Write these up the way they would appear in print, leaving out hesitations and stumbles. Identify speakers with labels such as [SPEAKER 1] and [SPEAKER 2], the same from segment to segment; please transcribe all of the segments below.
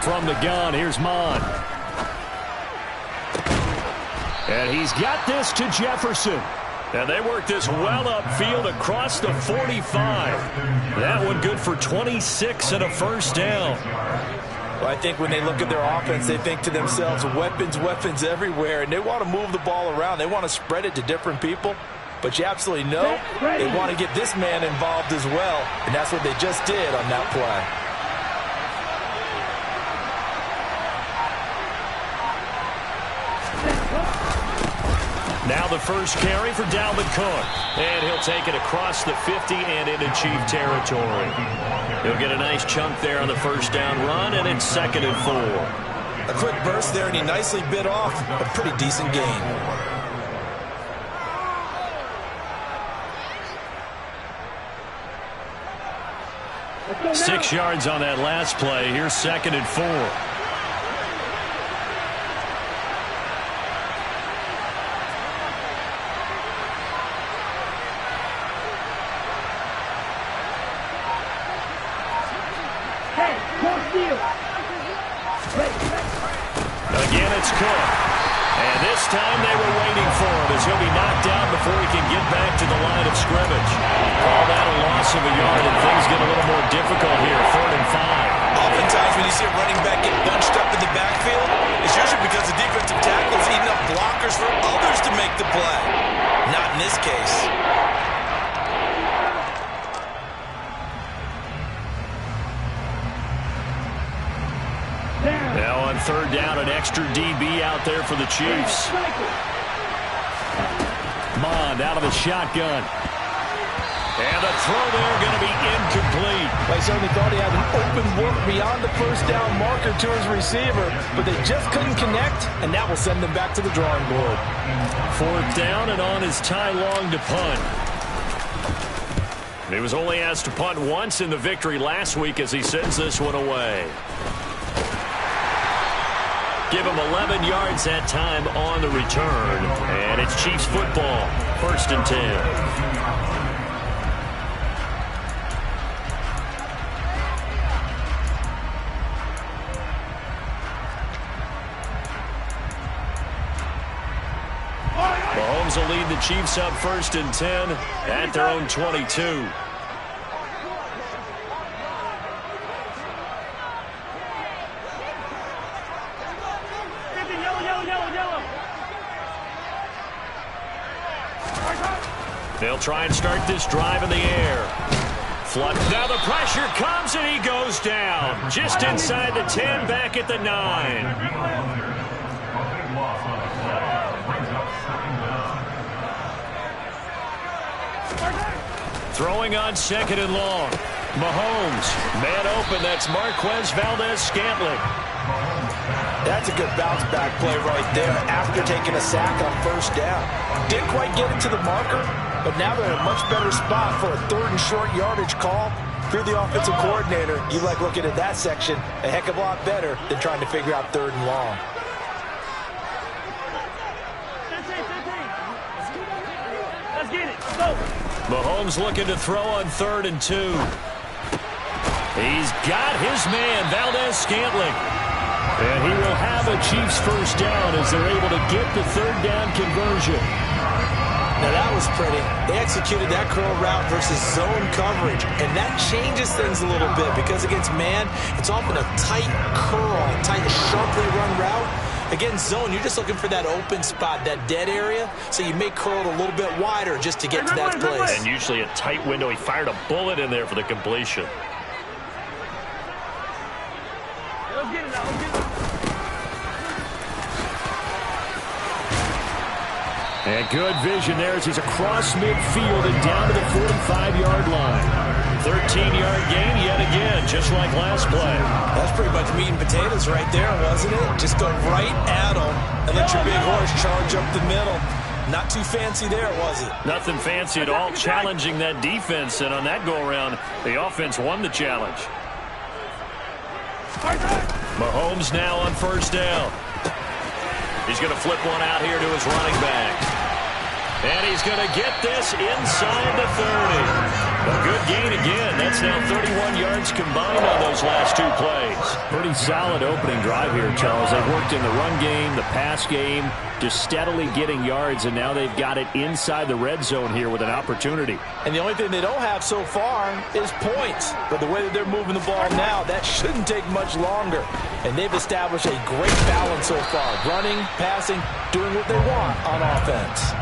[SPEAKER 1] From the gun, here's Mon. And he's got this to Jefferson. And they work this well upfield across the 45. That one good for 26 and a first down.
[SPEAKER 2] Well, I think when they look at their offense, they think to themselves, weapons, weapons everywhere. And they want to move the ball around. They want to spread it to different people. But you absolutely know they want to get this man involved as well. And that's what they just did on that play.
[SPEAKER 1] Now the first carry for Dalvin Cook. And he'll take it across the 50 and into Chief territory. He'll get a nice chunk there on the first down run, and it's 2nd and 4.
[SPEAKER 2] A quick burst there, and he nicely bit off a pretty decent gain.
[SPEAKER 1] Six yards on that last play. Here's 2nd and 4. Again, it's Cook. And this time they were waiting for him as he'll be knocked down before he can get back to the line of scrimmage. Call that a loss of a yard, and things get a little more difficult here. 3rd and 5.
[SPEAKER 2] Oftentimes when you see a running back get bunched up in the backfield, it's usually because the defensive tackle is eating up blockers for others to make the play. Not in this case.
[SPEAKER 1] Now on 3rd down, an extra DB out there for the Chiefs. Mond out of the shotgun. And the throw there going to be incomplete.
[SPEAKER 2] They certainly thought he had an open look beyond the first down marker to his receiver, but they just couldn't connect, and that will send them back to the drawing board.
[SPEAKER 1] 4th down, and on is Ty Long to punt. He was only asked to punt once in the victory last week as he sends this one away. Give him 11 yards that time on the return. And it's Chiefs football. 1st and 10. Mahomes will lead the Chiefs up 1st and 10 at their own 22. They'll try and start this drive in the air. Now the pressure comes, and he goes down. Just inside the 10, back at the 9. Throwing on 2nd and long. Mahomes, man open. That's Marquez Valdez-Scantling.
[SPEAKER 2] That's a good bounce-back play right there after taking a sack on 1st down. Didn't quite get it to the marker, but now they're in a much better spot for a 3rd and short yardage call. If you're the offensive coordinator, you like looking at that section a heck of a lot better than trying to figure out 3rd and long.
[SPEAKER 1] Let's get it. Let's go. Mahomes looking to throw on 3rd and 2. He's got his man, Valdez-Scantling. And he will have a Chiefs 1st down as they're able to get the 3rd down conversion.
[SPEAKER 2] Now that was pretty. They executed that curl route versus zone coverage, and that changes things a little bit because against man, it's often a tight curl, tight, sharply run route. Against zone, you're just looking for that open spot, that dead area, so you may curl it a little bit wider just to get to that place.
[SPEAKER 1] And usually a tight window. He fired a bullet in there for the completion. Let's get it now. Let's get it. And good vision there as he's across midfield and down to the 45-yard line. 13-yard gain yet again, just like last play.
[SPEAKER 2] That's pretty much meat and potatoes right there, wasn't it? Just go right at them and let your big horse charge up the middle. Not too fancy there, was it?
[SPEAKER 1] Nothing fancy at all, challenging that defense. And on that go-around, the offense won the challenge. Mahomes now on 1st down. He's going to flip one out here to his running back. And he's going to get this inside the 30. A good gain again. That's now 31 yards combined on those last 2 plays.
[SPEAKER 3] Pretty solid opening drive here, Charles. They've worked in the run game, the pass game, just steadily getting yards, and now they've got it inside the red zone here with an opportunity.
[SPEAKER 2] And the only thing they don't have so far is points. But the way that they're moving the ball now, that shouldn't take much longer. And they've established a great balance so far. Running, passing, doing what they want on offense.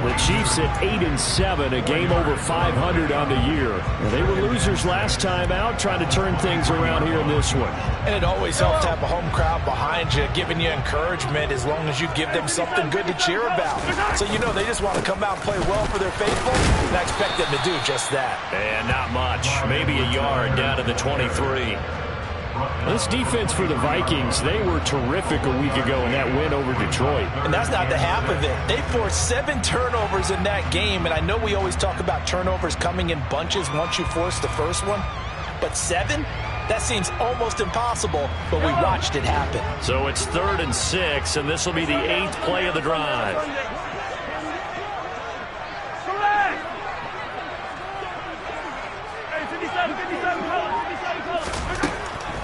[SPEAKER 3] The Chiefs at 8-7, a game over 500 on the year. Well, they were losers last time out, trying to turn things around here in this one.
[SPEAKER 2] And it always helps to have a home crowd behind you, giving you encouragement as long as you give them something good to cheer about. So you know they just want to come out and play well for their faithful, and I expect them to do just that.
[SPEAKER 1] And not much. Maybe a yard down to the 23.
[SPEAKER 3] This defense for the Vikings, they were terrific a week ago in that win over Detroit.
[SPEAKER 2] And that's not the half of it. They forced 7 turnovers in that game, and I know we always talk about turnovers coming in bunches once you force the first one, but 7? That seems almost impossible, but we watched it happen.
[SPEAKER 1] So it's 3rd and 6, and this will be the 8th play of the drive.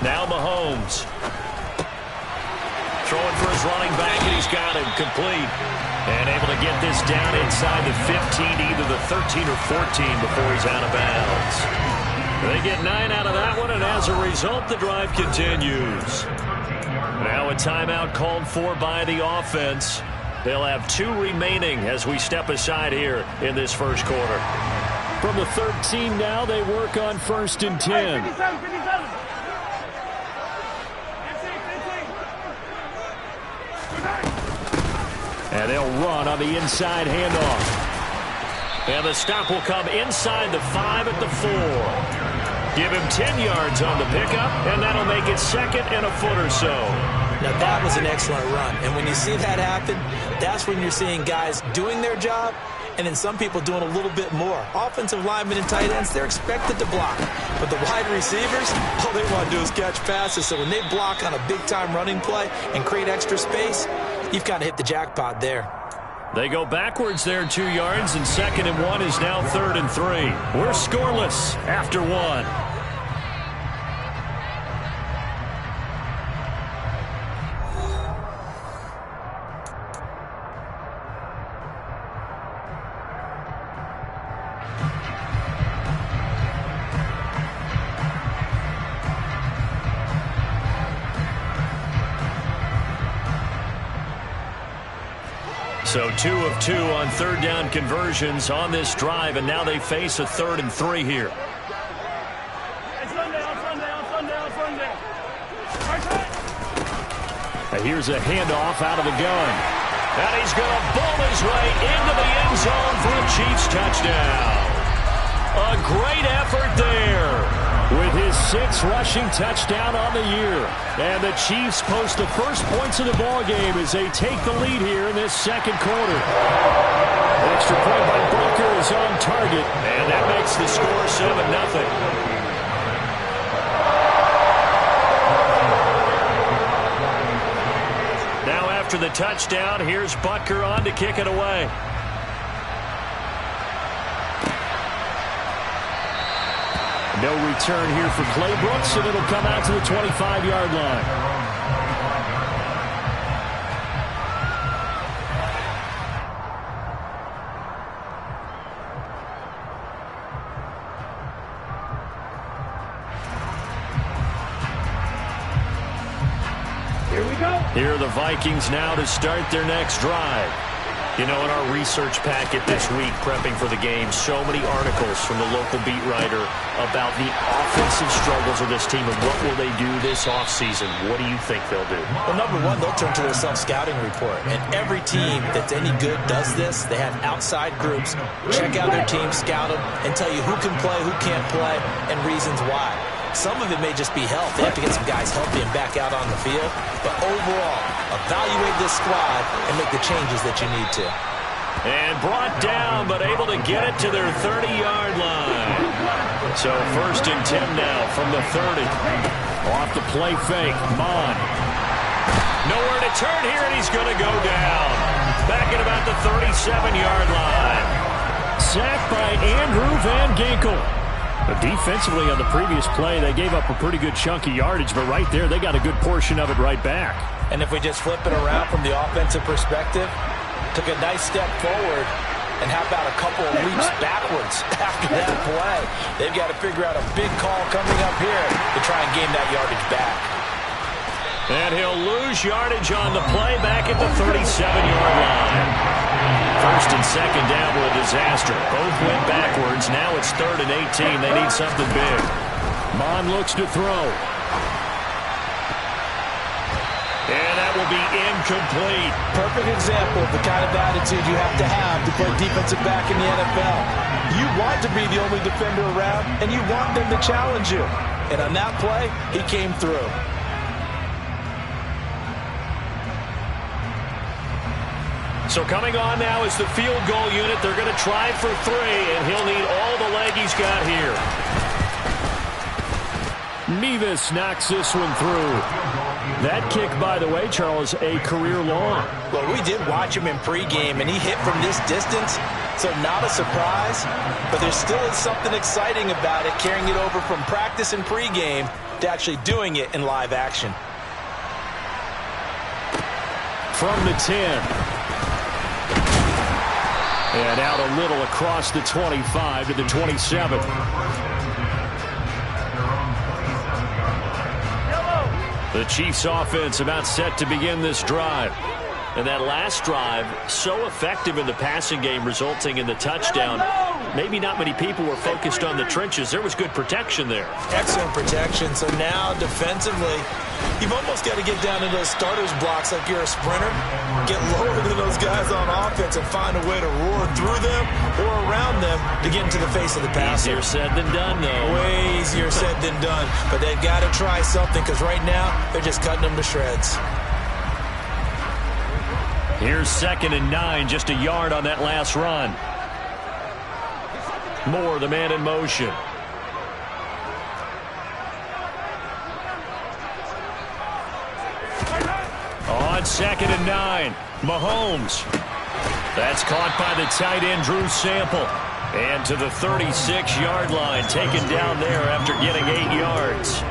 [SPEAKER 1] Now Mahomes. Throwing for his running back, and he's got him complete. And able to get this down inside the 15, either the 13 or 14 before he's out of bounds. They get 9 out of that one, and as a result, the drive continues. Now a timeout called for by the offense. They'll have 2 remaining as we step aside here in this first quarter.
[SPEAKER 3] From the 13 now, they work on 1st and 10. And they'll run on the inside handoff.
[SPEAKER 1] And the stop will come inside the 5 at the 4. Give him 10 yards on the pickup, and that'll make it 2nd and a foot or so.
[SPEAKER 2] Now that was an excellent run. And when you see that happen, that's when you're seeing guys doing their job and then some people doing a little bit more. Offensive linemen and tight ends, they're expected to block. But the wide receivers, all they want to do is catch passes. So when they block on a big-time running play and create extra space, you've kind of hit the jackpot there.
[SPEAKER 1] They go backwards there 2 yards, and 2nd and 1 is now 3rd and 3. We're scoreless after 1. So 2 of 2 on 3rd down conversions on this drive, and now they face a 3rd and 3 here.
[SPEAKER 3] Now here's a handoff out of the gun.
[SPEAKER 1] And he's going to bowl his way into the end zone for a Chiefs touchdown. A great effort there.
[SPEAKER 3] With his 6th rushing touchdown on the year. And the Chiefs post the first points of the ball game as they take the lead here in this 2nd quarter. An extra point by Booker is on target.
[SPEAKER 1] And that makes the score 7-0. Now after the touchdown, here's Butker on to kick it away.
[SPEAKER 3] No return here for Clay Brooks, and it'll come out to the 25-yard line.
[SPEAKER 4] Here we go.
[SPEAKER 1] Here are the Vikings now to start their next drive. You know, in our research packet this week, prepping for the game, so many articles from the local beat writer about the offensive struggles of this team and what will they do this offseason. What do you think they'll do?
[SPEAKER 2] Well, number one, they'll turn to their self-scouting report. And every team that's any good does this. They have outside groups, check out their team, scout them, and tell you who can play, who can't play, and reasons why. Some of it may just be health. They have to get some guys healthy and back out on the field. But overall, evaluate this squad and make the changes that you need to.
[SPEAKER 1] And brought down, but able to get it to their 30-yard line. So 1st and 10 now from the 30.
[SPEAKER 3] Off the play fake, Mon.
[SPEAKER 1] Nowhere to turn here, and he's going to go down. back at about the 37-yard line.
[SPEAKER 3] Sacked by Andrew Van Ginkel. But defensively on the previous play, they gave up a pretty good chunk of yardage, but right there, they got a good portion of it right back.
[SPEAKER 2] And if we just flip it around from the offensive perspective, took a nice step forward, and how about a couple of leaps backwards after that play? They've got to figure out a big call coming up here to try and gain that yardage back.
[SPEAKER 1] And he'll lose yardage on the play back at the 37-yard line. First and second down were a disaster. Both went backwards. Now it's 3rd and 18. They need something big.
[SPEAKER 3] Mon looks to throw.
[SPEAKER 1] And that will be incomplete.
[SPEAKER 2] Perfect example of the kind of attitude you have to play defensive back in the NFL. You want to be the only defender around, and you want them to challenge you. And on that play, he came through.
[SPEAKER 1] So coming on now is the field goal unit. They're going to try for 3, and he'll need all the leg he's got here.
[SPEAKER 3] Mevis knocks this one through. That kick, by the way, Charles, a career long.
[SPEAKER 2] Well, we did watch him in pregame, and he hit from this distance, so not a surprise. But there still is something exciting about it, carrying it over from practice and pregame to actually doing it in live action.
[SPEAKER 3] From the 10. And out a little across the 25 to the 27. The Chiefs offense about set to begin this drive. And that last drive, so effective in the passing game, resulting in the touchdown. Maybe not many people were focused on the trenches. There was good protection there.
[SPEAKER 2] Excellent protection. So now defensively, you've almost got to get down to those starters blocks like you're a sprinter. Get lower than those guys on offense and find a way to roar through them or around them to get into the face of the passer.
[SPEAKER 1] Easier said than done, though.
[SPEAKER 2] Way easier said than done. But they've got to try something because right now they're just cutting them to shreds.
[SPEAKER 3] Here's 2nd and 9, just a yard on that last run. Moore, the man in motion. On 2nd and 9, Mahomes. That's caught by the tight end, Drew Sample. And to the 36-yard line, taken down there after getting 8 yards.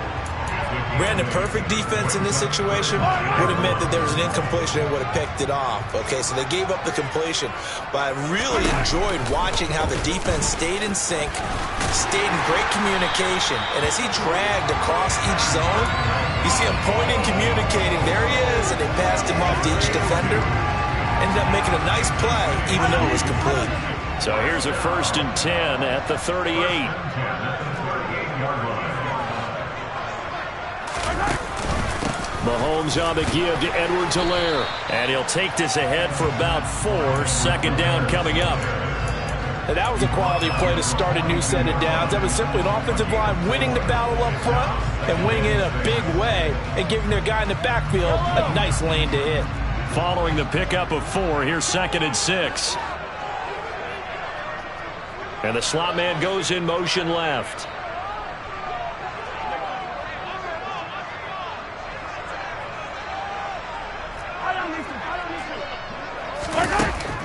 [SPEAKER 2] Brandon, perfect defense in this situation would have meant that there was an incompletion. They would have picked it off. Okay, so they gave up the completion. But I really enjoyed watching how the defense stayed in sync, stayed in great communication. And as he dragged across each zone, you see him pointing, communicating. There he is, and they passed him off to each defender. Ended up making a nice play, even though it was complete.
[SPEAKER 3] So here's a 1st and 10 at the 38. Mahomes on the give to Edwards-Helaire. And he'll take this ahead for about 4. 2nd down coming up.
[SPEAKER 2] And that was a quality play to start a new set of downs. That was simply an offensive line winning the battle up front and winning it in a big way and giving their guy in the backfield a nice lane to hit.
[SPEAKER 3] Following the pickup of 4, here's 2nd and 6. And the slot man goes in motion left.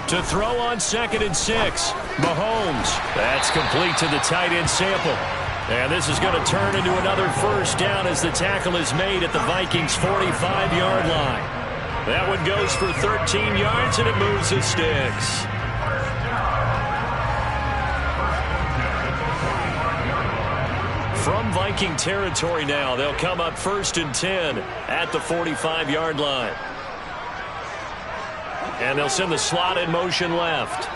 [SPEAKER 3] To throw on 2nd and 6, Mahomes. That's complete to the tight end Sample. And this is going to turn into another 1st down as the tackle is made at the Vikings' 45-yard line. That one goes for 13 yards, and it moves the sticks. From Viking territory now, they'll come up 1st and 10 at the 45-yard line. And they'll send the slot in motion left.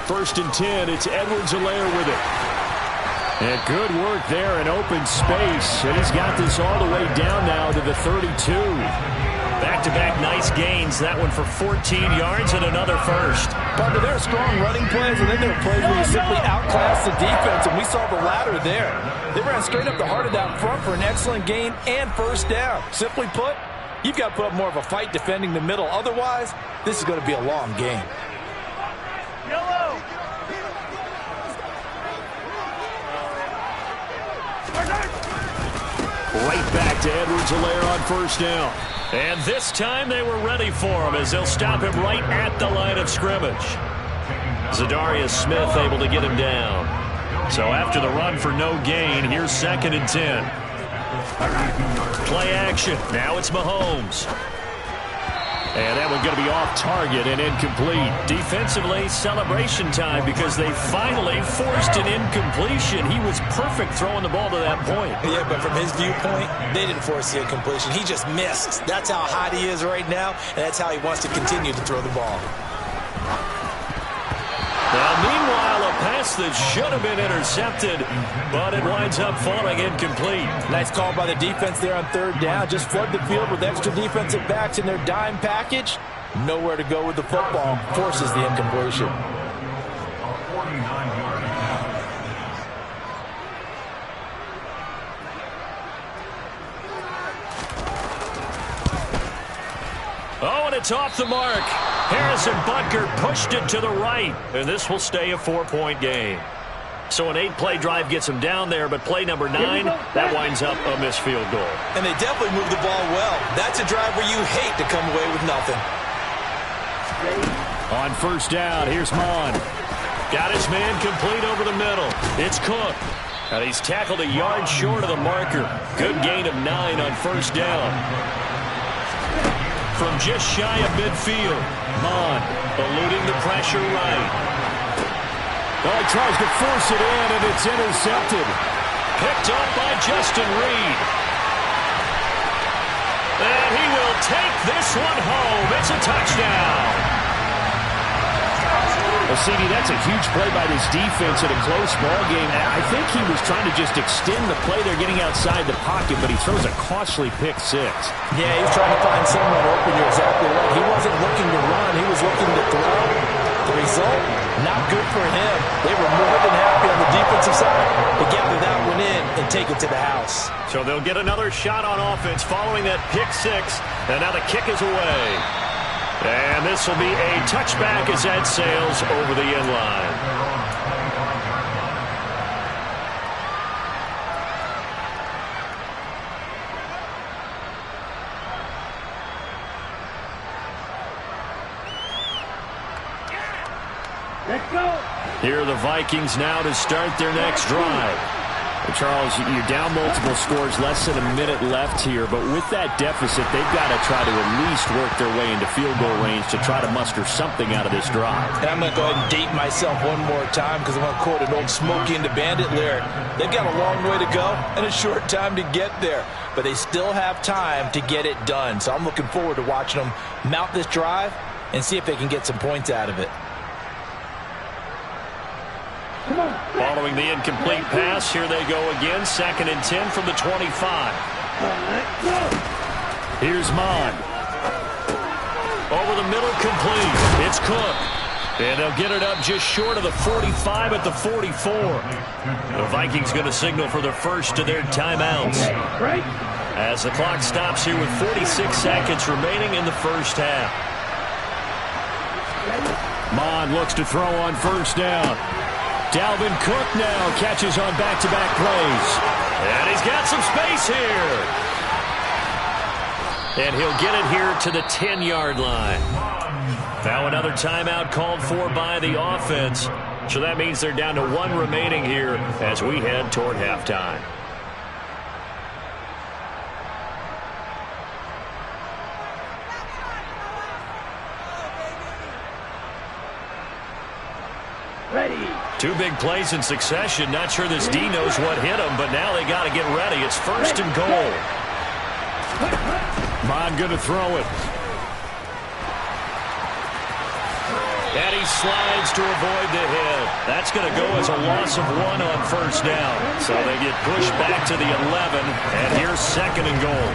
[SPEAKER 3] 1st and 10, it's Edwards-Helaire with it. And good work there in open space. And he's got this all the way down now to the 32. Back-to-back nice gains. That one for 14 yards and another 1st.
[SPEAKER 2] Partner, there are strong running plays, and then there are plays where you simply outclass the defense, and we saw the latter there. They ran straight up the heart of that front for an excellent gain and 1st down. Simply put, you've got to put up more of a fight defending the middle. Otherwise, this is going to be a long game.
[SPEAKER 4] Yellow.
[SPEAKER 3] Right back to Edwards-Helaire on 1st down.
[SPEAKER 1] And this time they were ready for him as they'll stop him right at the line of scrimmage. Zadarius Smith able to get him down. So after the run for no gain, here's 2nd and 10. Play action. Now it's Mahomes. And that one's going to be off target and incomplete. Defensively, celebration time because they finally forced an incompletion. He was perfect throwing the ball to that point.
[SPEAKER 2] Yeah, but from his viewpoint, they didn't force the incompletion. He just missed. That's how hot he is right now, and that's how he wants to continue to throw the ball.
[SPEAKER 1] Now, meanwhile, a pass that should have been intercepted, but it winds up falling incomplete.
[SPEAKER 2] Nice call by the defense there on 3rd down. Just flood the field with extra defensive backs in their dime package. Nowhere to go with the football. Forces the incompletion.
[SPEAKER 1] Oh, and it's off the mark. Harrison Butker pushed it to the right, and this will stay a 4-point game. So an 8-play drive gets him down there, but play number 9, that winds up a missed field goal.
[SPEAKER 2] And they definitely moved the ball well. That's a drive where you hate to come away with nothing.
[SPEAKER 3] On 1st down, here's Mon.
[SPEAKER 1] Got his man complete over the middle. It's Cook. And he's tackled a yard short of the marker. Good gain of 9 on 1st down. From just shy of midfield, Mon eluding the pressure right.
[SPEAKER 3] Well, he tries to force it in, and it's intercepted.
[SPEAKER 1] Picked up by Justin Reed. And he will take this one home. It's a touchdown.
[SPEAKER 3] Well, CD, that's a huge play by this defense in a close ball game. I think he was trying to just extend the play. They're getting outside the pocket, but he throws a costly pick 6.
[SPEAKER 2] Yeah, he's trying to find someone open. You're exactly right. He wasn't looking to run. He was looking to throw. The result, not good for him. They were more than happy on the defensive side to gather that one in and take it to the house.
[SPEAKER 1] So they'll get another shot on offense following that pick 6. And now the kick is away. And this will be a touchback as that sails over the end line.
[SPEAKER 4] Let's go.
[SPEAKER 1] Here are the Vikings now to start their next drive.
[SPEAKER 3] Charles, you're down multiple scores, less than a minute left here, but with that deficit, they've got to try to at least work their way into field goal range to try to muster something out of this drive.
[SPEAKER 2] And I'm going to go ahead and date myself one more time because I'm going to quote an old Smokey and the Bandit lyric. They've got a long way to go and a short time to get there, but they still have time to get it done. So I'm looking forward to watching them mount this drive and see if they can get some points out of it.
[SPEAKER 1] Following the incomplete pass, here they go again. 2nd and 10 from the 25.
[SPEAKER 3] Here's Mon.
[SPEAKER 1] Over the middle, complete. It's Cook. And they'll get it up just short of the 45 at the 44. The Vikings going to signal for the first of their timeouts. As the clock stops here with 46 seconds remaining in the first half.
[SPEAKER 3] Mon looks to throw on 1st down. Dalvin Cook now catches on back-to-back plays.
[SPEAKER 1] And he's got some space here. And he'll get it here to the 10-yard line. Now another timeout called for by the offense. So that means they're down to 1 remaining here as we head toward halftime.
[SPEAKER 4] Ready.
[SPEAKER 1] 2 big plays in succession. Not sure this D knows what hit him, but now they got to get ready. It's 1st and goal.
[SPEAKER 3] Mon going to throw it.
[SPEAKER 1] And he slides to avoid the hit. That's going to go as a loss of 1 on 1st down. So they get pushed back to the 11, and here's 2nd and goal.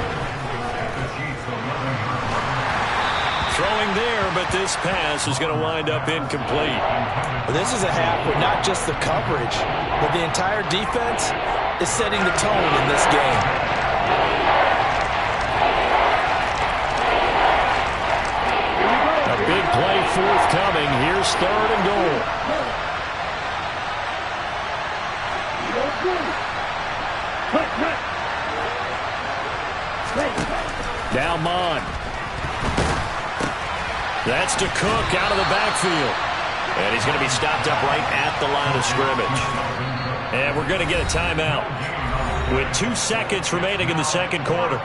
[SPEAKER 1] Throwing there, but this pass is going to wind up incomplete.
[SPEAKER 2] Well, this is a half where not just the coverage, but the entire defense is setting the tone in this game.
[SPEAKER 3] A big play forthcoming. Here's 3rd and goal. Dalmon. That's to Cook out of the backfield.
[SPEAKER 1] And he's going to be stopped up right at the line of scrimmage.
[SPEAKER 3] And we're going to get a timeout with 2 seconds remaining in the second quarter.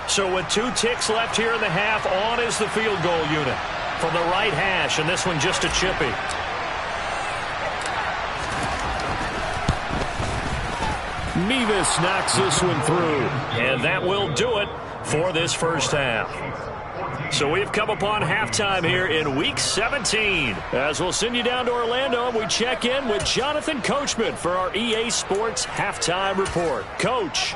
[SPEAKER 3] So with 2 ticks left here in the half, on is the field goal unit from the right hash, and this one just a chippy. Mevis knocks this one through, and that will do it for this first half. So we've come upon halftime here in Week 17. As we'll send you down to Orlando, and we check in with Jonathan Coachman for our EA Sports Halftime Report. Coach.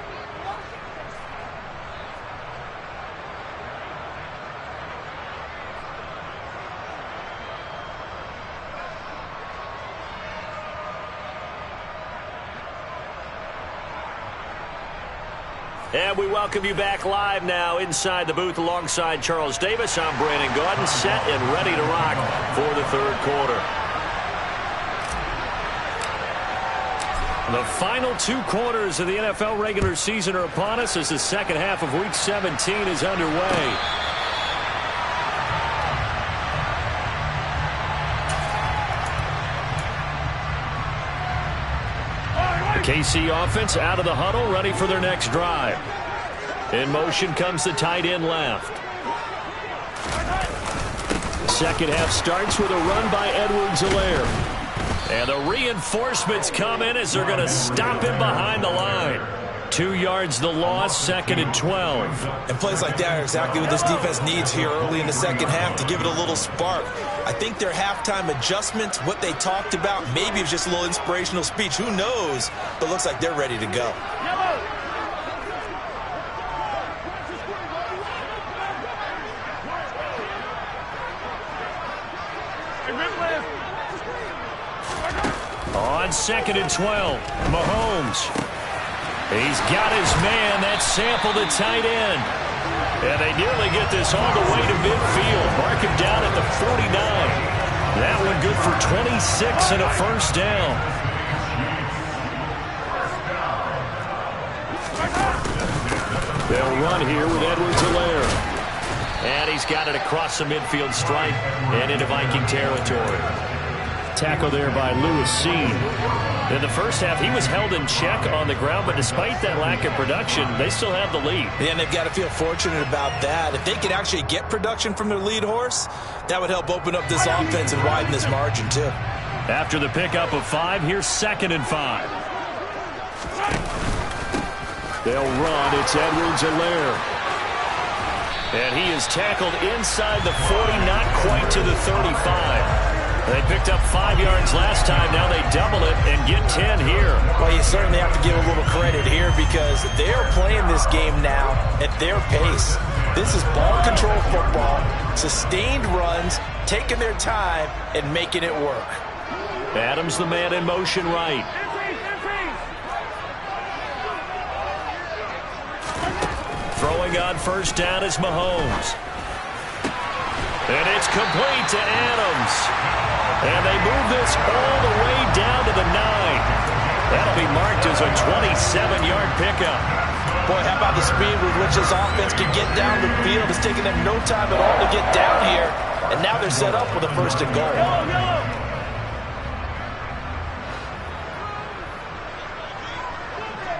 [SPEAKER 3] And we welcome you back live now inside the booth alongside Charles Davis. I'm Brandon Gaudin, set and ready to rock for the third quarter. The final 2 quarters of the NFL regular season are upon us as the second half of Week 17 is underway. The KC offense out of the huddle, ready for their next drive. In motion comes the tight end left. Second half starts with a run by Edwards-Helaire. And the reinforcements come in as they're going to stop him behind the line. 2 yards the loss, 2nd and 12.
[SPEAKER 2] And plays like that are exactly what this defense needs here early in the second half to give it a little spark. I think their halftime adjustments, what they talked about, maybe it's just a little inspirational speech. Who knows? But looks like they're ready to go.
[SPEAKER 3] On 2nd and 12, Mahomes. He's got his man. That's Sample, the tight end. And they nearly get this all the way to midfield. Mark him down at the 49. That one good for 26 and a first down. They'll run here with Edwards-Helaire.
[SPEAKER 1] And he's got it across the midfield stripe and into Viking territory.
[SPEAKER 3] Tackle there by Lewis Seen. In the first half, he was held in check on the ground, but despite that lack of production, they still have the lead.
[SPEAKER 2] Yeah, and they've got to feel fortunate about that. If they could actually get production from their lead horse, that would help open up this offense and widen this margin, too.
[SPEAKER 3] After the pickup of 5, here's 2nd and 5. They'll run. It's Edwards-Helaire. And he is tackled inside the 40, not quite to the 35. They picked up 5 yards last time. Now they double it and get 10 here.
[SPEAKER 2] Well, you certainly have to give a little credit here because they're playing this game now at their pace. This is ball control football, sustained runs, taking their time and making it work.
[SPEAKER 3] Adams the man in motion right. Throwing on first down is Mahomes. And it's complete to Adams. And they move this all the way down to the 9. That'll be marked as a 27-yard pickup.
[SPEAKER 2] Boy, how about the speed with which this offense can get down the field? It's taking them no time at all to get down here. And now they're set up with a 1st and goal.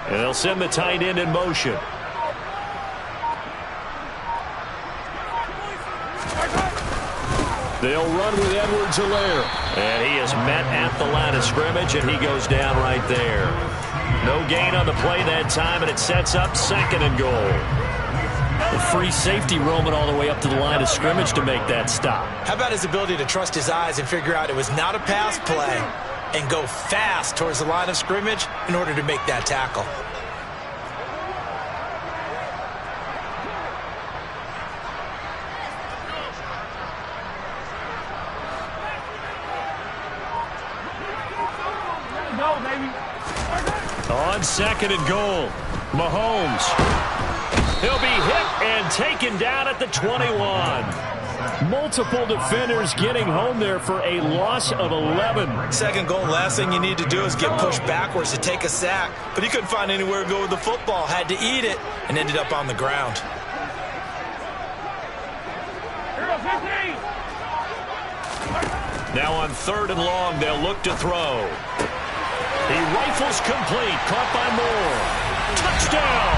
[SPEAKER 3] And they'll send the tight end in motion. They'll run with Edwards-Helaire.
[SPEAKER 1] And he is met at the line of scrimmage, and he goes down right there. No gain on the play that time, and it sets up 2nd and goal.
[SPEAKER 3] The free safety roaming all the way up to the line of scrimmage to make that stop.
[SPEAKER 2] How about his ability to trust his eyes and figure out it was not a pass play and go fast towards the line of scrimmage in order to make that tackle?
[SPEAKER 3] On 2nd and goal, Mahomes. He'll be hit and taken down at the 21. Multiple defenders getting home there for a loss of 11.
[SPEAKER 2] Second goal, last thing you need to do is get pushed backwards to take a sack. But he couldn't find anywhere to go with the football. Had to eat it and ended up on the ground.
[SPEAKER 1] Now on 3rd and long, they'll look to throw. He rifles complete, caught by Moore. Touchdown!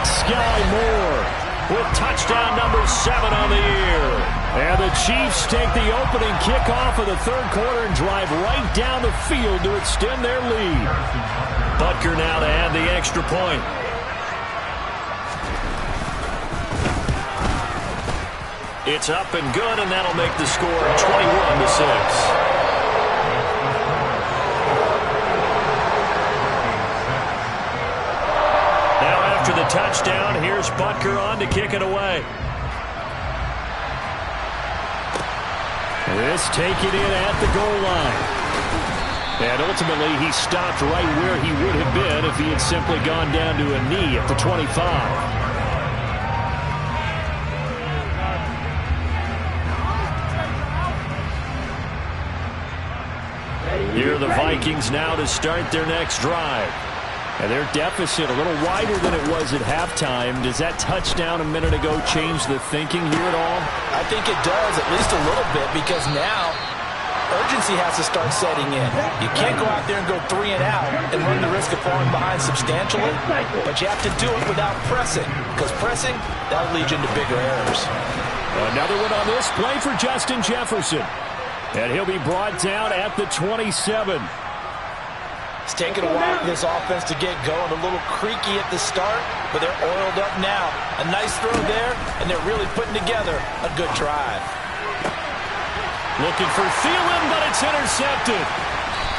[SPEAKER 3] Sky Moore with touchdown number 7 on the year. And the Chiefs take the opening kickoff of the 3rd quarter and drive right down the field to extend their lead.
[SPEAKER 1] Butker now to add the extra point. It's up and good, and that'll make the score 21-6. After the touchdown, here's Butker on to kick it away.
[SPEAKER 3] This taken in at the goal line. And ultimately, he stopped right where he would have been if he had simply gone down to a knee at the 25. Here are the Vikings now to start their next drive. And their deficit a little wider than it was at halftime. Does that touchdown a minute ago change the thinking here at all?
[SPEAKER 2] I think it does, at least a little bit, because now urgency has to start setting in. You can't go out there and go 3 and out and run the risk of falling behind substantially, but you have to do it without pressing, because pressing, that'll lead you into bigger errors.
[SPEAKER 3] Another one on this play for Justin Jefferson. And he'll be brought down at the 27.
[SPEAKER 2] It's taken a while for this offense to get going. A little creaky at the start, but they're oiled up now. A nice throw there, and they're really putting together a good drive.
[SPEAKER 3] Looking for Thielen, but it's intercepted.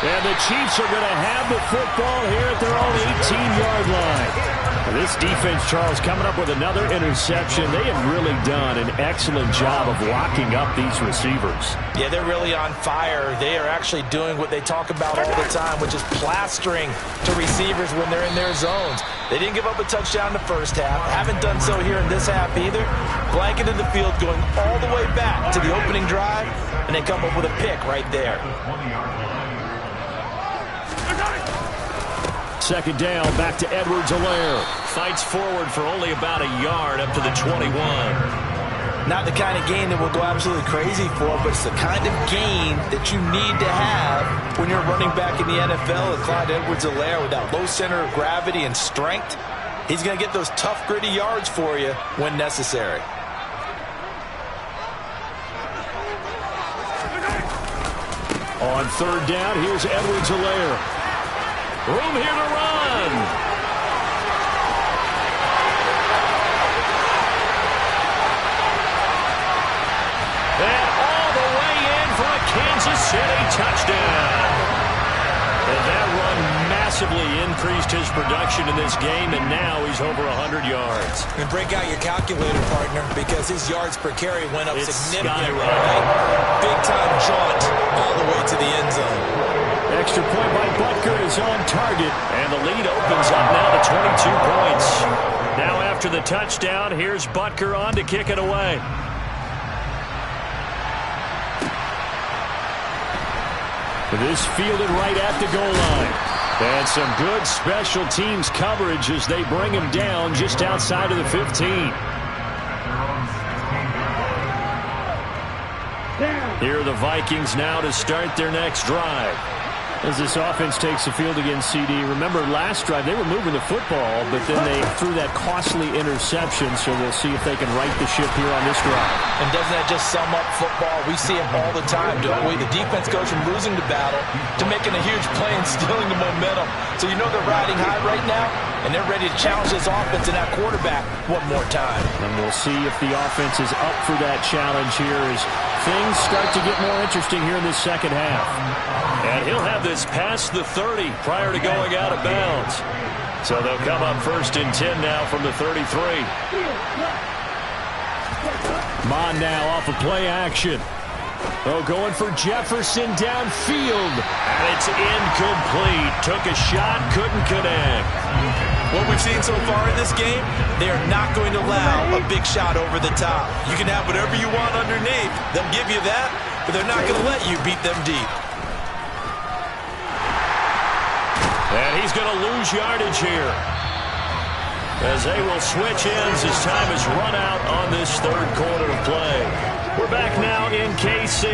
[SPEAKER 3] And the Chiefs are going to have the football here at their own 18-yard line. This defense, Charles, coming up with another interception. They have really done an excellent job of locking up these receivers.
[SPEAKER 2] Yeah, they're really on fire. They are actually doing what they talk about all the time, which is plastering to receivers when they're in their zones. They didn't give up a touchdown in the first half. Haven't done so here in this half either. Blanketed the field, going all the way back to the opening drive, and they come up with a pick right there.
[SPEAKER 3] Second down, back to Edwards-Helaire.
[SPEAKER 1] Fights forward for only about a yard up to the 21.
[SPEAKER 2] Not the kind of gain that we'll go absolutely crazy for, but it's the kind of gain that you need to have when you're running back in the NFL. And Clyde Edwards-Helaire, with that low center of gravity and strength, he's going to get those tough, gritty yards for you when necessary.
[SPEAKER 3] On 3rd down, here's Edwards-Helaire. Room here to run.
[SPEAKER 1] And all the way in for a Kansas City touchdown. And that run massively increased his production in this game, and now he's over 100 yards.
[SPEAKER 2] And break out your calculator, partner, because his yards per carry went up significantly.
[SPEAKER 1] Right?
[SPEAKER 2] Big-time jaunt all the way to the end zone.
[SPEAKER 3] Extra point by Butker is on target.
[SPEAKER 1] And the lead opens up now to 22 points. Now after the touchdown, here's Butker on to kick it away.
[SPEAKER 3] This fielded right at the goal line. And some good special teams coverage as they bring him down just outside of the 15. Here are the Vikings now to start their next drive. As this offense takes the field against CD. Remember, last drive, they were moving the football, but then they threw that costly interception, so we'll see if they can right the ship here on this drive.
[SPEAKER 2] And doesn't that just sum up football? We see it all the time, don't we? The defense goes from losing the battle to making a huge play and stealing the momentum. So you know they're riding high right now, and they're ready to challenge this offense and that quarterback one more time.
[SPEAKER 3] And we'll see if the offense is up for that challenge here as things start to get more interesting here in this second half.
[SPEAKER 1] And he'll have this past the 30 prior to going out of bounds. So they'll come up 1st and 10 now from the 33.
[SPEAKER 3] Mon now off of play action. Oh, going for Jefferson downfield.
[SPEAKER 1] And it's incomplete. Took a shot, couldn't connect.
[SPEAKER 2] What we've seen so far in this game, they are not going to allow a big shot over the top. You can have whatever you want underneath. They'll give you that, but they're not going to let you beat them deep.
[SPEAKER 1] And he's going to lose yardage here, as they will switch ends as time has run out on this third quarter of play. We're back now in KC.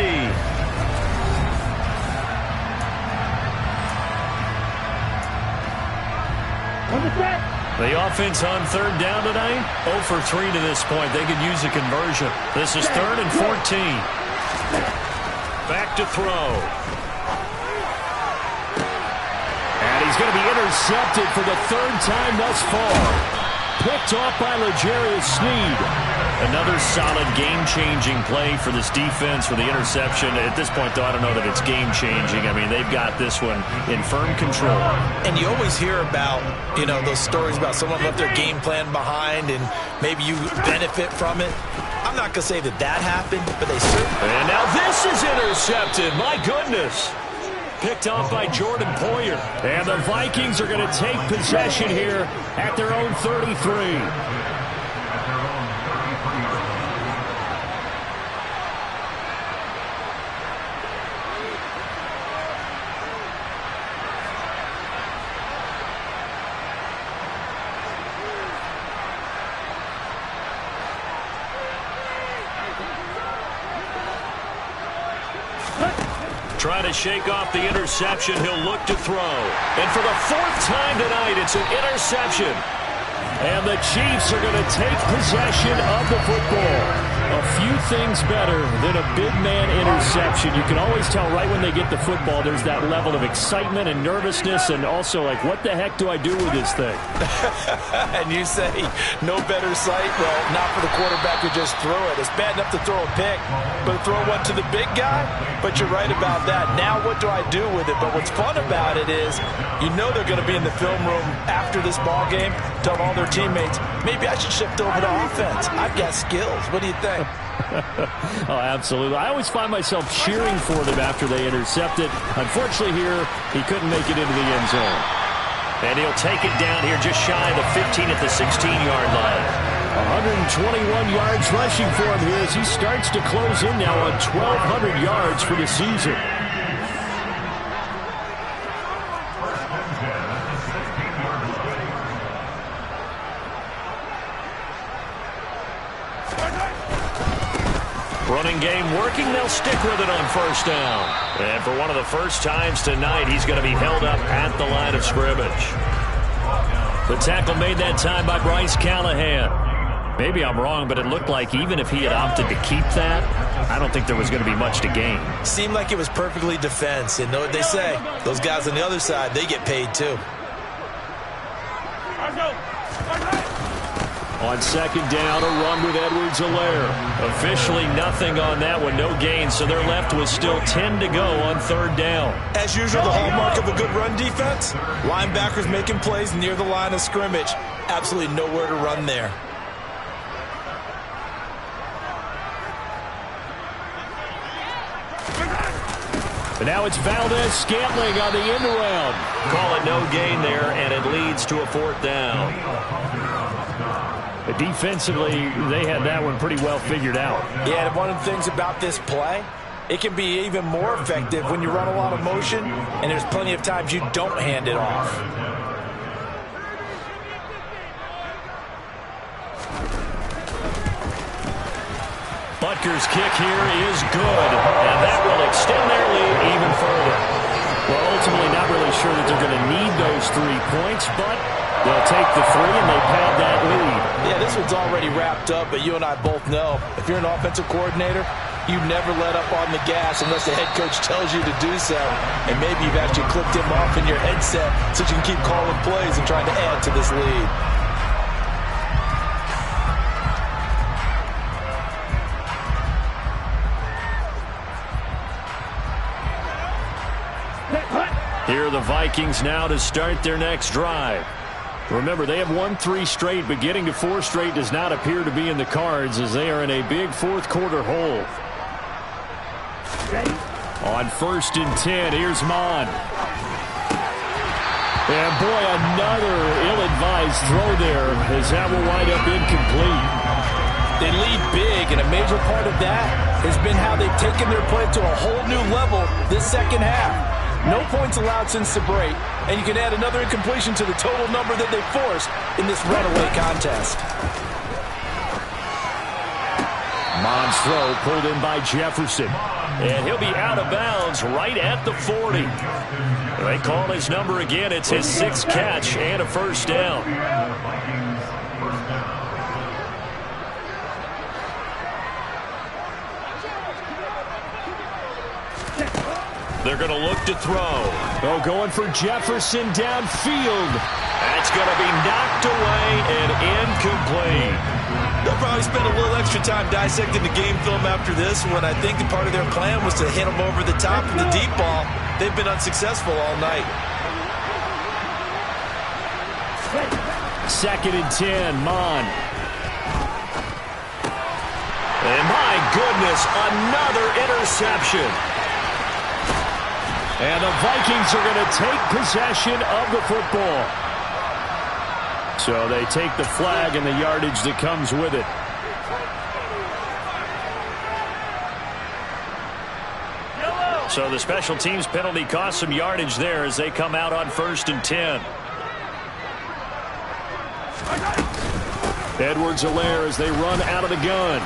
[SPEAKER 1] The offense on third down tonight, 0 for 3 to this point. They could use a conversion. This is 3rd and 14. Back to throw.
[SPEAKER 3] And he's going to be intercepted for the 3rd time thus far. Picked off by L'Jarius Sneed.
[SPEAKER 1] Another solid game-changing play for this defense for the interception. At this point, though, I don't know that it's game-changing. I mean, they've got this one in firm control.
[SPEAKER 2] And you always hear about, those stories about someone left their game plan behind and maybe you benefit from it. I'm not going to say that happened, but they certainly...
[SPEAKER 1] And now this is intercepted. My goodness. Picked off by Jordan Poyer.
[SPEAKER 3] And the Vikings are going to take possession here at their own 33.
[SPEAKER 1] Trying to shake off the interception. He'll look to throw. And for the 4th time tonight, it's an interception.
[SPEAKER 3] And the Chiefs are going to take possession of the football. A few things better than a big man interception. You can always tell right when they get the football, there's that level of excitement and nervousness, and also like, what the heck do I do with this thing?
[SPEAKER 2] And you say, no better sight? Well, not for the quarterback to just throw it. It's bad enough to throw a pick, but throw one to the big guy? But you're right about that. Now what do I do with it? But what's fun about it is, they're going to be in the film room after this ball game, tell all their teammates, maybe I should shift over to offense. I've got skills. What do you think?
[SPEAKER 3] Oh, absolutely. I always find myself cheering for them after they intercept it. Unfortunately here, he couldn't make it into the end zone.
[SPEAKER 1] And he'll take it down here just shy of the 15 at the 16-yard line.
[SPEAKER 3] 121 yards rushing for him here as he starts to close in now on 1,200 yards for the season.
[SPEAKER 1] Running game working. They'll stick with it on 1st down. And for one of the first times tonight, he's going to be held up at the line of scrimmage. The tackle made that time by Bryce Callahan. Maybe I'm wrong, but it looked like even if he had opted to keep that, I don't think there was going to be much to gain.
[SPEAKER 2] Seemed like it was perfectly defense. And know what they say? Those guys on the other side, they get paid too.
[SPEAKER 3] On 2nd down, a run with Edwards-Helaire.
[SPEAKER 1] Officially nothing on that one, no gain, so they're left with still 10 to go on 3rd down.
[SPEAKER 2] As usual, the hallmark of a good run defense, linebackers making plays near the line of scrimmage. Absolutely nowhere to run there.
[SPEAKER 3] But now it's Valdez-Scantling on the end around.
[SPEAKER 1] Call it no gain there, and it leads to a 4th down.
[SPEAKER 3] Defensively, they had that one pretty well figured out.
[SPEAKER 2] Yeah, and one of the things about this play, it can be even more effective when you run a lot of motion, and there's plenty of times you don't hand it off.
[SPEAKER 1] Butker's kick here is good, and that will extend their lead even further.
[SPEAKER 3] Well, ultimately not really sure that they're going to need those 3 points, but they'll take the 3 and they pad that lead.
[SPEAKER 2] Yeah, this one's already wrapped up, but you and I both know if you're an offensive coordinator, you never let up on the gas unless the head coach tells you to do so. And maybe you've actually clipped him off in your headset so you can keep calling plays and trying to add to this lead.
[SPEAKER 1] Here are the Vikings now to start their next drive.
[SPEAKER 3] Remember, they have won 3 straight, but getting to 4 straight does not appear to be in the cards as they are in a big 4th quarter hole. On 1st and 10, here's Mon. And boy, another ill-advised throw there, as that will wind up incomplete.
[SPEAKER 2] They lead big, and a major part of that has been how they've taken their play to a whole new level this second half. No points allowed since the break, and you can add another incompletion to the total number that they forced in this runaway contest.
[SPEAKER 3] Mon's throw pulled in by Jefferson.
[SPEAKER 1] And he'll be out of bounds right at the 40. They call his number again. It's his 6th catch and a first down. They're going to look to throw.
[SPEAKER 3] Oh, going for Jefferson downfield.
[SPEAKER 1] That's going to be knocked away and incomplete.
[SPEAKER 2] They'll probably spend a little extra time dissecting the game film after this, when I think the part of their plan was to hit them over the top of the deep ball. They've been unsuccessful all night.
[SPEAKER 3] 2nd and 10, Mon.
[SPEAKER 1] And my goodness, another interception.
[SPEAKER 3] And the Vikings are going to take possession of the football. So they take the flag and the yardage that comes with it.
[SPEAKER 1] So the special teams penalty cost some yardage there as they come out on 1st and 10.
[SPEAKER 3] Edwards-Helaire as they run out of the gun.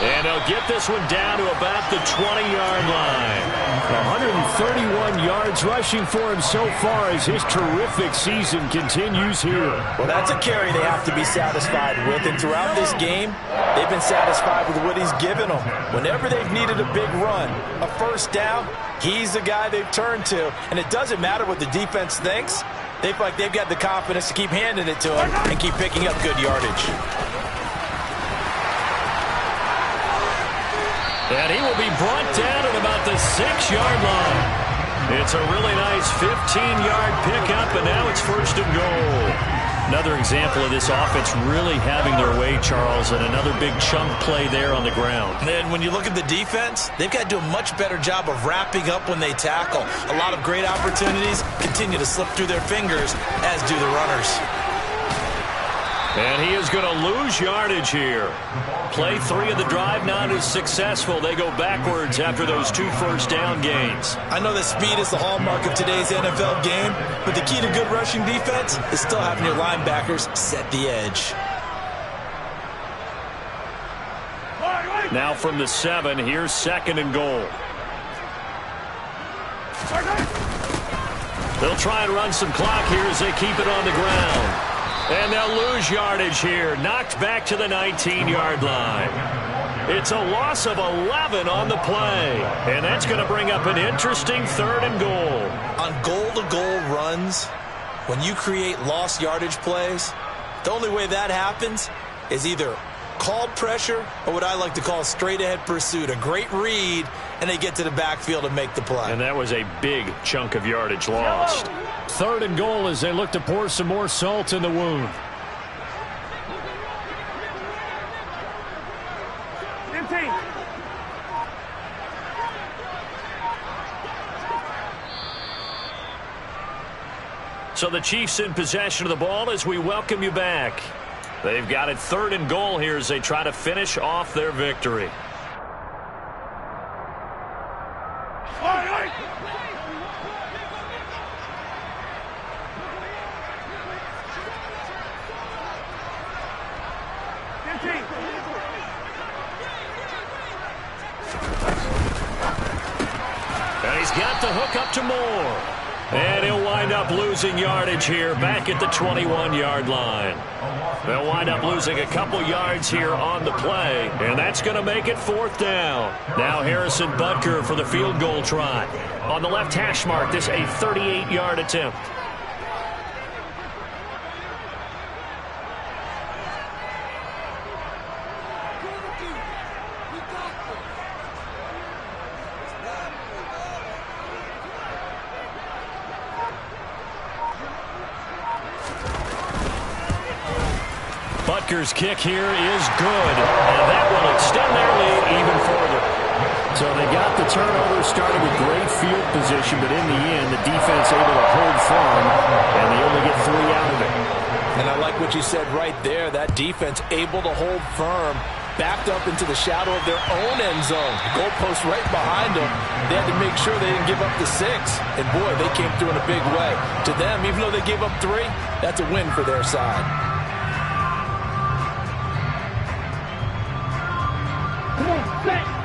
[SPEAKER 1] And they'll get this one down to about the 20-yard line.
[SPEAKER 3] 131 yards rushing for him so far as his terrific season continues here.
[SPEAKER 2] Well, that's a carry they have to be satisfied with. And throughout this game, they've been satisfied with what he's given them. Whenever they've needed a big run, a first down, he's the guy they've turned to. And it doesn't matter what the defense thinks. They feel like they've got the confidence to keep handing it to him and keep picking up good yardage.
[SPEAKER 1] And he will be brought down at about the 6-yard line. It's a really nice 15-yard pickup, and now it's 1st and goal. Another example of this offense really having their way, Charles, and another big chunk play there on the ground.
[SPEAKER 2] And then when you look at the defense, they've got to do a much better job of wrapping up when they tackle. A lot of great opportunities continue to slip through their fingers, as do the runners.
[SPEAKER 1] And he is going to lose yardage here. Play 3 of the drive not as successful. They go backwards after those 2 first down gains.
[SPEAKER 2] I know that speed is the hallmark of today's NFL game, but the key to good rushing defense is still having your linebackers set the edge.
[SPEAKER 1] Now from the 7, here's 2nd and goal. They'll try and run some clock here as they keep it on the ground. And they'll lose yardage here, knocked back to the 19-yard line. It's a loss of 11 on the play, and that's going to bring up an interesting 3rd and goal.
[SPEAKER 2] On goal-to-goal runs, when you create lost yardage plays, the only way that happens is either called pressure or what I like to call straight-ahead pursuit, a great read, and they get to the backfield and make the play.
[SPEAKER 1] And that was a big chunk of yardage lost.
[SPEAKER 3] 3rd and goal as they look to pour some more salt in the wound.
[SPEAKER 1] So the Chiefs in possession of the ball as we welcome you back. They've got it 3rd and goal here as they try to finish off their victory. And he's got the hook up to Moore. And he'll wind up losing yardage here back at the 21-yard line. They'll wind up losing a couple yards here on the play, and that's going to make it 4th down. Now Harrison Butker for the field goal try. On the left hash mark, this a 38-yard attempt. Butker's kick here is good, and that will extend their lead even further.
[SPEAKER 3] So they got the turnover, started with great field position, but in the end, the defense able to hold firm, and they only get 3 out of it.
[SPEAKER 2] And I like what you said right there. That defense able to hold firm, backed up into the shadow of their own end zone. The goalpost right behind them. They had to make sure they didn't give up the 6. And, boy, they came through in a big way. To them, even though they gave up 3, that's a win for their side.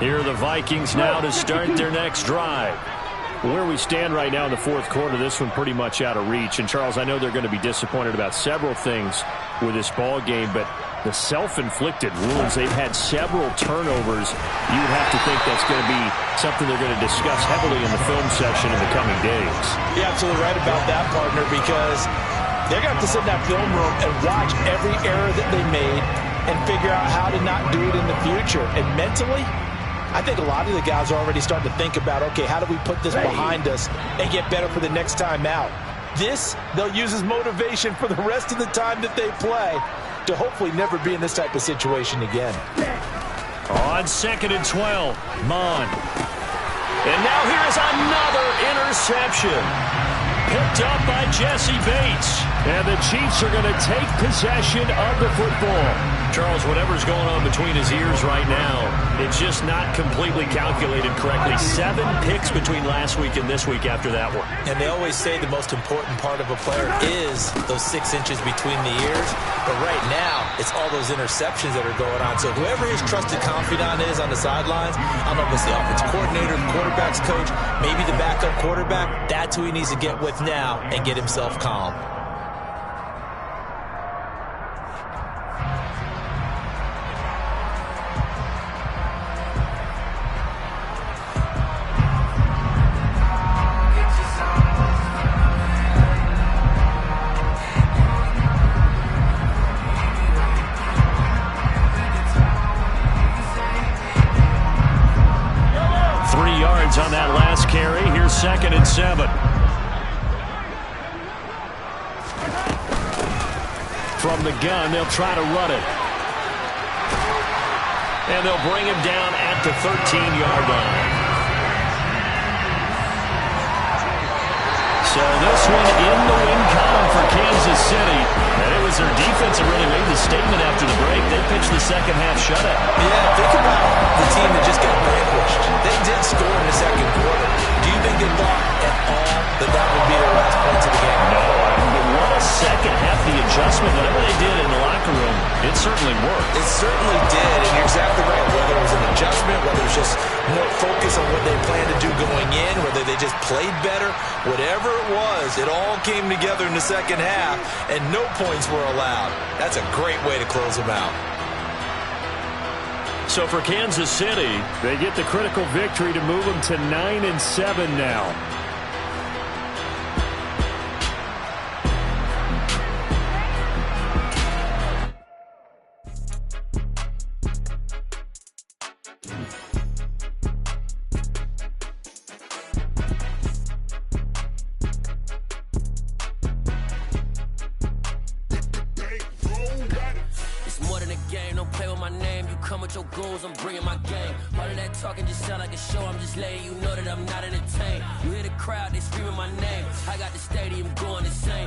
[SPEAKER 3] Here are the Vikings now to start their next drive. Where we stand right now in the fourth quarter, this one pretty much out of reach. And, Charles, I know they're going to be disappointed about several things with this ball game, but the self-inflicted wounds, they've had several turnovers. You would have to think that's going to be something they're going to discuss heavily in the film session in the coming days.
[SPEAKER 2] You're absolutely right about that, partner, because they're going to have to sit in that film room and watch every error that they made and figure out how to not do it in the future. And mentally, I think a lot of the guys are already starting to think about, okay, how do we put this behind us and get better for the next time out? This, they'll use as motivation for the rest of the time that they play to hopefully never be in this type of situation again.
[SPEAKER 3] On 2nd and 12, Mon. And now here is another interception. Picked up by Jesse Bates. And the Chiefs are going to take possession of the football.
[SPEAKER 1] Charles, whatever's going on between his ears right now, it's just not completely calculated correctly. 7 picks between last week and this week after that one.
[SPEAKER 2] And they always say the most important part of a player is those 6 inches between the ears. But right now, it's all those interceptions that are going on. So whoever his trusted confidant is on the sidelines, I don't know if it's the offensive coordinator, the quarterback's coach, maybe the backup quarterback, that's who he needs to get with now and get himself calm.
[SPEAKER 3] On that last carry, here's 2nd and 7. From the gun, they'll try to run it.
[SPEAKER 1] And they'll bring him down at the 13-yard line. So this one in the win column for Kansas City. And it was their defense that really made the statement after the break. They pitched the second half shutout.
[SPEAKER 2] Yeah, think about the team that just got vanquished. They did score in the second quarter. Do you think they thought at all that that would be their last points of the game?
[SPEAKER 1] No, but what a second half. The adjustment, whatever they did in the locker room, it certainly worked.
[SPEAKER 2] It certainly did, and you're exactly right. Whether it was an adjustment, whether it was just more focus on what they planned to do going in, whether they just played better, whatever it was, it all came together in the second half, and no points were allowed. That's a great way to close them out.
[SPEAKER 3] So for Kansas City, they get the critical victory to move them to 9-7 now.
[SPEAKER 5] I'm bringing my game. All of that talking just sound like a show. I'm just letting you know that I'm not entertained. You hear the crowd, they screaming my name. I got the stadium going insane.